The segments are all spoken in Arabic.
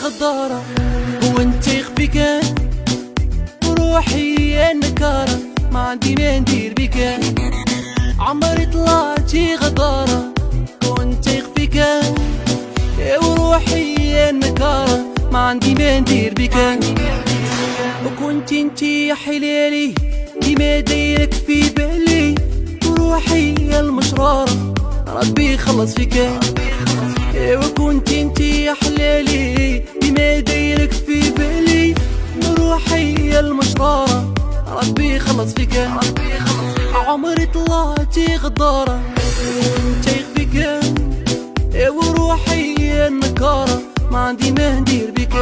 غدارة وانت خفيكة وروحي النكارة، ما عندي ما ندير بك. عمري طلعتي غدارة وانت خفيكة وروحي النكارة، ما عندي ما ندير بك. وكنت انتي يا حلالي ديما دايرك في بالي، وروحي المشرارة ربي يخلص فيك. وكنت انتي يا حلالي ديما دايرك في بالي، وروحي المشرارة ربي يخلص فيك. عمري طلعتي غدارة وانتي خفيكة وروحي النكارة، ما عندي ما ندير بك.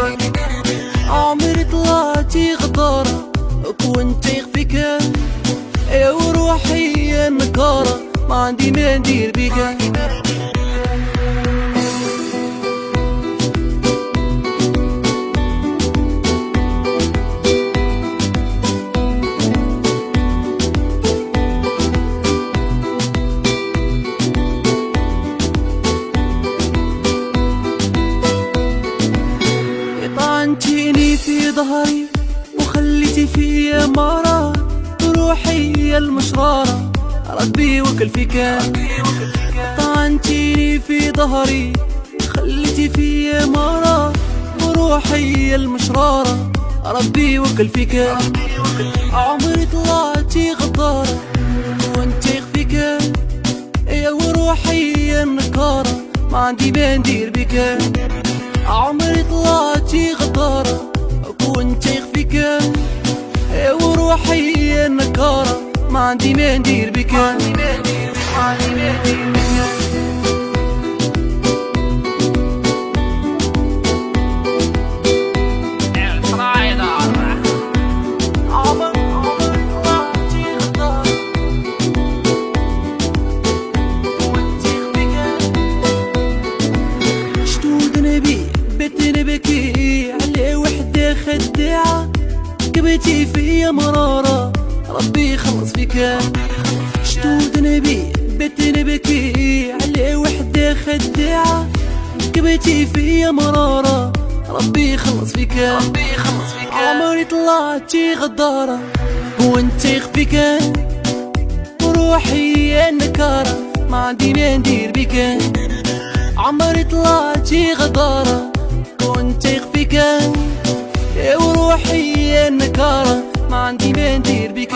عمري طلعتي غدارة وانتي خفيكة وروحي النكارة، ما عندي ما ندير بك. طعنتيني في ظهري وخليتي فيا مرة، روحي المشرارة ربي وكل فيك. طعنتيني في ظهري خليتي فيا مرة، وروحي المشرارة ربي وكل فيك. عمري طلعتي غدارة وانتي خفيكة وروحي النكارة، ما عندي ما ندير بك. عمري طلعتي غدارة وانتي خفيكة وروحي النكارة، ما عندي ما ندير بك. بكي على وحدة خداعة، كبتي فيا مرارة ربي يخلص فيك. شتود نبي بكي على وحدة خداعة، كبتي فيا مرارة ربي يخلص فيك. عمري طلعتي غدارة وانتي خفيكة وروحي النكارة، ما عندي ما ندير بك. عمري طلعتي غدارة وانتي خفيكة وروحي النكارة، ما عندي ما ندير بك.